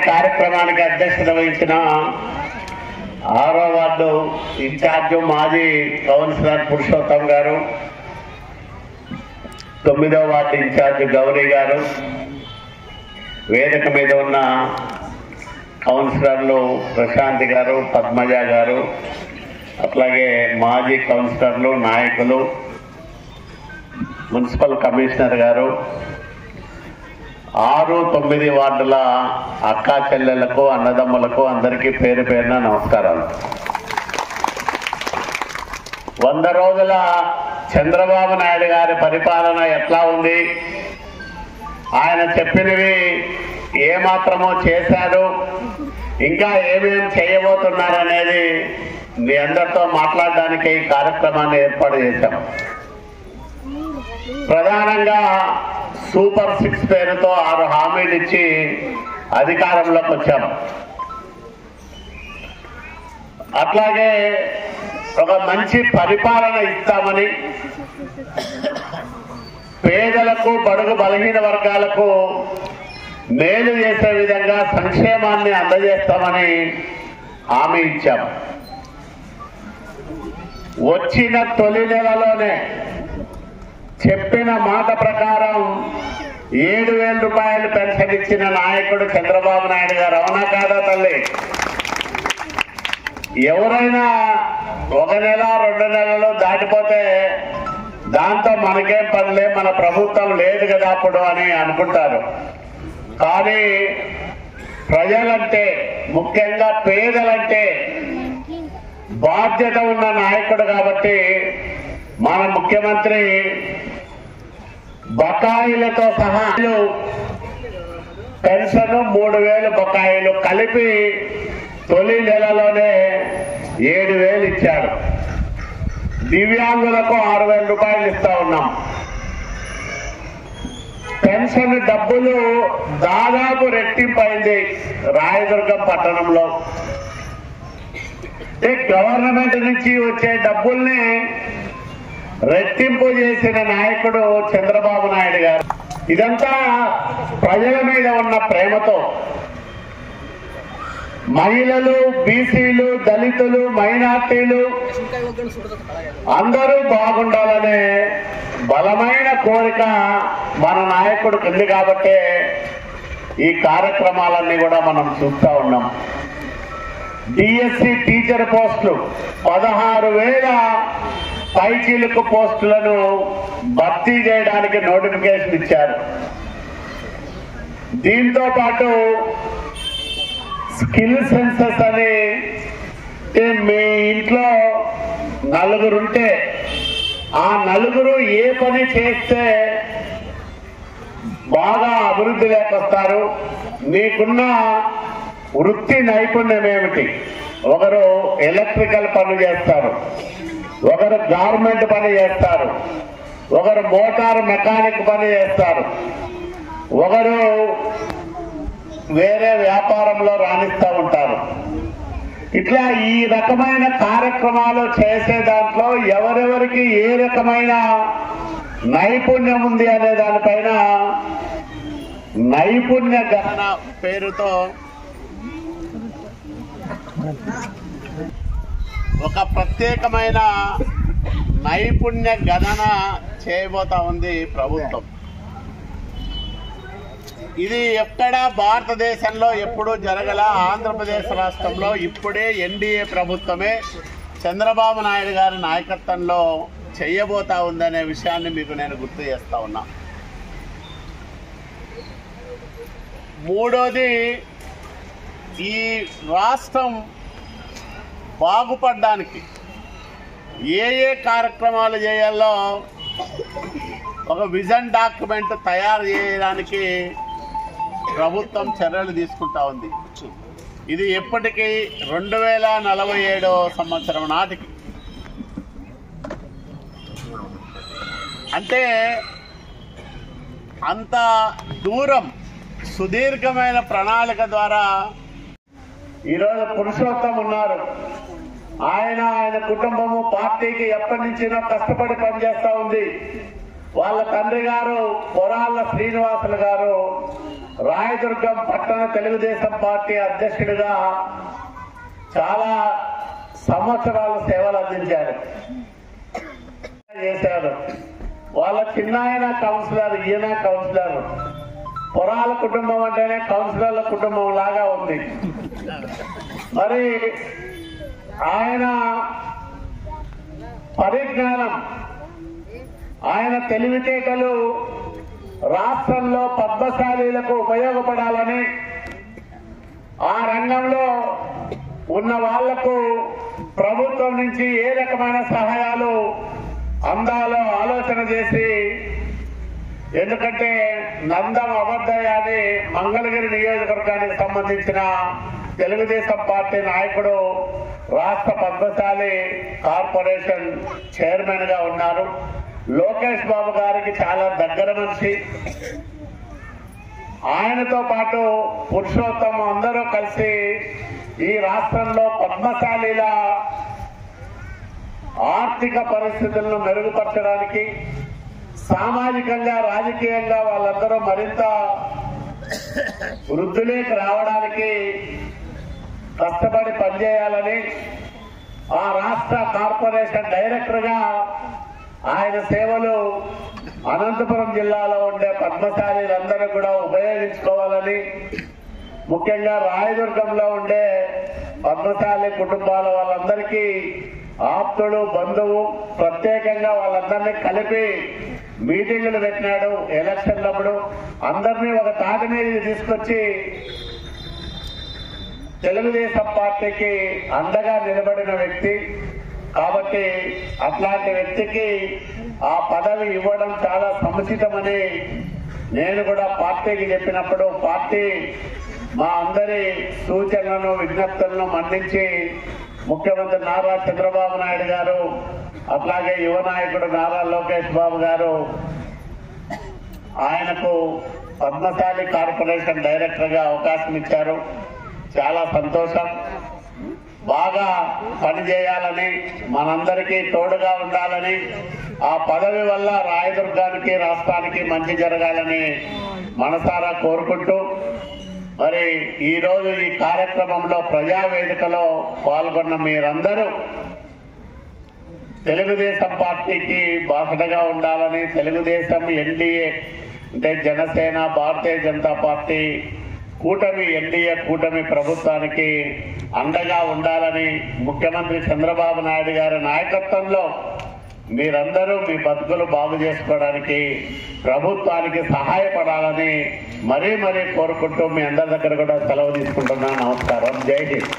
కార్యక్రమానికి అధ్యక్షత వహించిన 6వ వార్డు ఇన్ఛార్జి మాజీ కౌన్సిలర్ పురుషోత్తం గారు, 9వ వార్డు ఇన్ఛార్జి గౌరీ గారు, వేదిక మీద ఉన్న కౌన్సిలర్లు ప్రశాంతి గారు, పద్మజ గారు, అట్లాగే మాజీ కౌన్సిలర్లు, నాయకులు, మున్సిపల్ కమిషనర్ గారు, 6, 9 వార్డుల అక్కా చెల్లెళ్లకు, అన్నదమ్ములకు అందరికీ పేరు పేరున నమస్కారాలు. 100 రోజుల చంద్రబాబు నాయుడు గారి పరిపాలన ఎట్లా ఉంది, ఆయన చెప్పినవి ఏమాత్రమో చేశారు, ఇంకా ఏమేమి చేయబోతున్నారనేది మీ అందరితో మాట్లాడడానికి ఈ కార్యక్రమాన్ని ఏర్పాటు చేశాం. ప్రధానంగా సూపర్ 6 పేరుతో 6 హామీలు ఇచ్చి అధికారంలోకి వచ్చాం. అట్లాగే ఒక మంచి పరిపాలన ఇస్తామని, పేదలకు, బడుగు బలహీన వర్గాలకు మేలు చేసే విధంగా సంక్షేమాన్ని అందజేస్తామని హామీ ఇచ్చాం. వచ్చిన తొలి నెలలోనే చెప్పిన మాట ప్రకారం 7,000 రూపాయలు పెన్షన్ ఇచ్చిన నాయకుడు చంద్రబాబు నాయుడు గారు. అవునా కాదా తల్లి? ఎవరైనా 1 నెల 2 నెలలు దాటిపోతే దాంతో మనకేం పనిలే, మన ప్రభుత్వం లేదు కదా అప్పుడు అని అనుకుంటారు. కానీ ప్రజలంటే, ముఖ్యంగా పేదలంటే బాధ్యత ఉన్న నాయకుడు కాబట్టి మన ముఖ్యమంత్రి బకాయిలతో సహా పెన్షన్ 3,000 బకాయిలు కలిపి తొలి నెలలోనే 7,000 ఇచ్చారు. దివ్యాంగులకు 6,000 రూపాయలు ఇస్తా ఉన్నాం. పెన్షన్ డబ్బులు దాదాపు రెట్టింపైంది రాయదుర్గం పట్టణంలో. గవర్నమెంట్ నుంచి వచ్చే డబ్బుల్ని రెట్టింపు చేసిన నాయకుడు చంద్రబాబు నాయుడు గారు. ఇదంతా ప్రజల మీద ఉన్న ప్రేమతో. మహిళలు, బీసీలు, దళితులు, మైనార్టీలు అందరూ బాగుండాలనే బలమైన కోరిక మన నాయకుడికి ఉంది కాబట్టే ఈ కార్యక్రమాలన్నీ కూడా మనం చూస్తూ ఉన్నాం. డిఎస్సి టీచర్ పోస్టులు 16,000 పైచీలకు పోస్టులను భర్తీ చేయడానికి నోటిఫికేషన్ ఇచ్చారు. దీంతో పాటు స్కిల్ సెన్సస్ అని, మీ ఇంట్లో 4 ఉంటే ఆ 4 ఏ పని చేస్తే బాగా అభివృద్ధి లేకొస్తారు, మీకున్న వృత్తి నైపుణ్యం ఏమిటి? ఒకరు ఎలక్ట్రికల్ పని చేస్తారు, ఒకరు గార్మెంట్ పని చేస్తారు, ఒకరు మోటార్ మెకానిక్ పని చేస్తారు, ఒకరు వేరే వ్యాపారంలో రాణిస్తూ ఉంటారు. ఇట్లా ఈ రకమైన కార్యక్రమాలు చేసే దాంట్లో ఎవరెవరికి ఏ రకమైన నైపుణ్యం ఉంది అనే దానిపైన నైపుణ్య గణన పేరుతో ఒక ప్రత్యేకమైన నైపుణ్య గణన చేయబోతా ఉంది ప్రభుత్వం. ఇది ఎక్కడ భారతదేశంలో ఎప్పుడూ జరగల. ఆంధ్రప్రదేశ్ రాష్ట్రంలో ఇప్పుడే ఎన్డీఏ ప్రభుత్వమే చంద్రబాబు నాయుడు గారి నాయకత్వంలో చేయబోతా ఉందనే విషయాన్ని మీకు నేను గుర్తు చేస్తా ఉన్నా. మూడోది, ఈ రాష్ట్రం బాగుపడడానికి ఏ కార్యక్రమాలు చేయాలో ఒక విజన్ డాక్యుమెంట్ తయారు చేయడానికి ప్రభుత్వం చర్యలు తీసుకుంటా ఉంది. ఇది ఎప్పటికీ 2047 సంవత్సరం నాటికి. అంటే అంత దూరం సుదీర్ఘమైన ప్రణాళిక ద్వారా ఈరోజు పురుషోత్తం ఉన్నారు. ఆయన కుటుంబము పార్టీకి ఎప్పటి నుంచినో కష్టపడి పనిచేస్తూ ఉంది. వాళ్ళ తండ్రి గారు పొరాళ్ళ శ్రీనివాసులు గారు రాయదుర్గం పట్టణ తెలుగుదేశం పార్టీ అధ్యక్షుడిగా చాలా సంవత్సరాలు సేవలు అందించారు చేశారు. వాళ్ళ చిన్నాయన కౌన్సిలర్, ఈయన కౌన్సిలర్. పొరాల కుటుంబం అంటేనే కౌన్సిలర్ల కుటుంబం లాగా ఉంది. మరి ఆయన పరిజ్ఞానం, ఆయన తెలివితేటలు రాష్ట్రంలో పద్మశాలీలకు ఉపయోగపడాలని, ఆ రంగంలో ఉన్న వాళ్లకు ప్రభుత్వం నుంచి ఏ రకమైన సహాయాలు అందాలో ఆలోచన చేసి, ఎందుకంటే నందం అబద్దయాన్ని మంగళగిరి నియోజకవర్గానికి సంబంధించిన తెలుగుదేశం పార్టీ నాయకుడు రాష్ట్ర పద్మశాలి కార్పొరేషన్ చైర్మన్ గా ఉన్నారు. లోకేష్ బాబు గారికి చాలా దగ్గర మనిషి. ఆయనతో పాటు పురుషోత్తం అందరూ కలిసి ఈ రాష్ట్రంలో పద్మశాలీల ఆర్థిక పరిస్థితులను మెరుగుపరచడానికి, సామాజికంగా రాజకీయంగా వాళ్ళందరూ మరింత వృద్ధిలోకి రావడానికి కష్టపడి పనిచేయాలని ఆ రాష్ట్ర కార్పొరేషన్ డైరెక్టర్ గా ఆయన సేవలు అనంతపురం జిల్లాలో ఉండే పద్మశాలీలందరూ కూడా ఉపయోగించుకోవాలని, ముఖ్యంగా రాయదుర్గంలో ఉండే పద్మశాలి కుటుంబాల వాళ్ళందరికీ ఆప్తుడు, బంధువు, ప్రత్యేకంగా వాళ్ళందరినీ కలిపి మీటింగులు పెట్టినాడు. ఎలక్షన్లప్పుడు అందరినీ ఒక తాటి మీద తీసుకొచ్చి తెలుగుదేశం పార్టీకి అండగా నిలబడిన వ్యక్తి కాబట్టి అట్లాంటి వ్యక్తికి ఆ పదవి ఇవ్వడం చాలా సముచితమని నేను కూడా పార్టీకి చెప్పినప్పుడు పార్టీ మా అందరి సూచనలను, విజ్ఞప్తులను మన్నించి ముఖ్యమంత్రి నారా చంద్రబాబు నాయుడు గారు, అట్లాగే యువ నాయకుడు నారా లోకేష్ బాబు గారు ఆయనకు పద్మశాలి కార్పొరేషన్ డైరెక్టర్ గా అవకాశం ఇచ్చారు. చాలా సంతోషం. బాగా పనిచేయాలని, మనందరికీ తోడుగా ఉండాలని, ఆ పదవి వల్ల రాయదుర్గానికి, రాష్ట్రానికి మంచి జరగాలని మనసారా కోరుకుంటూ, మరి ఈ రోజు ఈ కార్యక్రమంలో ప్రజావేదికలో పాల్గొన్న మీరందరూ తెలుగుదేశం పార్టీకి బాసటగా ఉండాలని, తెలుగుదేశం ఎన్డీఏ అంటే జనసేన, భారతీయ జనతా పార్టీ కూటమి, ఎన్డీఏ కూటమి ప్రభుత్వానికి అండగా ఉండాలని, ముఖ్యమంత్రి చంద్రబాబు నాయుడు గారి నాయకత్వంలో మీరందరూ మీ బతుకులు బాగు చేసుకోవడానికి ప్రభుత్వానికి సహాయపడాలని మరీ మరీ కోరుకుంటూ మీ అందరి దగ్గర కూడా సెలవు తీసుకుంటున్నాను. నమస్కారం. జై హింద్.